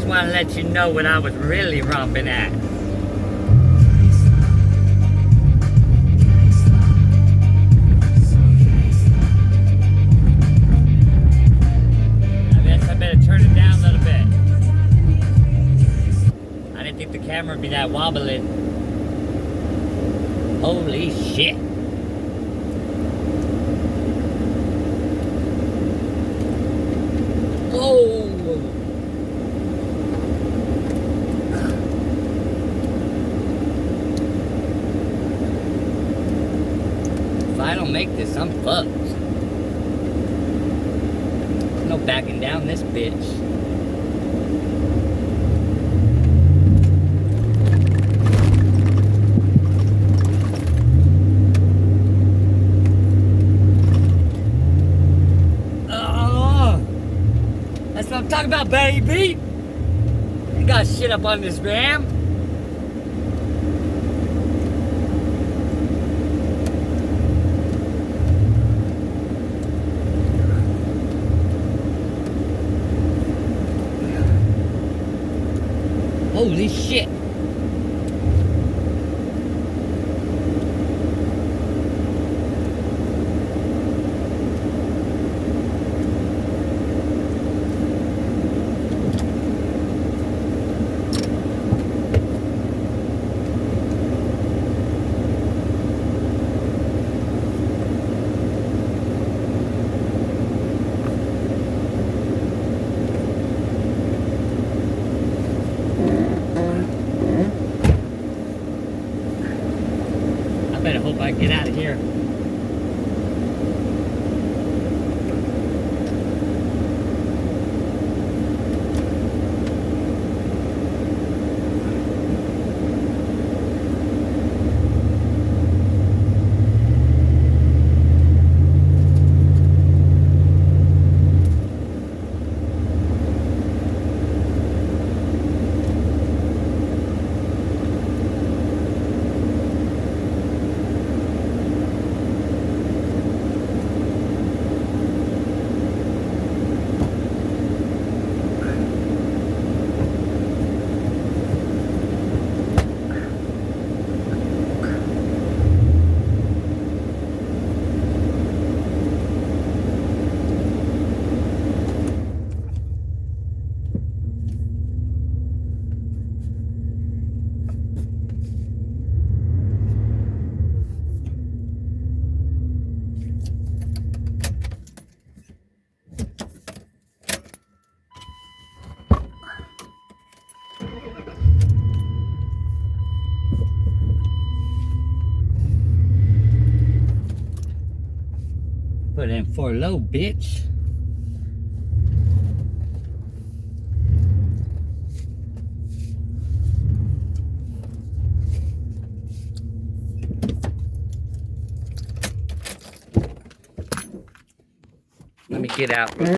just want to let you know what I was really romping at. I guess I better turn it down a little bit. I didn't think the camera would be that wobbly. Holy shit. Whoa. If I don't make this, I'm fucked. No backing down this bitch. That's what I'm talking about, baby. You got shit up on this ram. Holy shit. I hope I get out of here. Put in for low, bitch. Let me get out real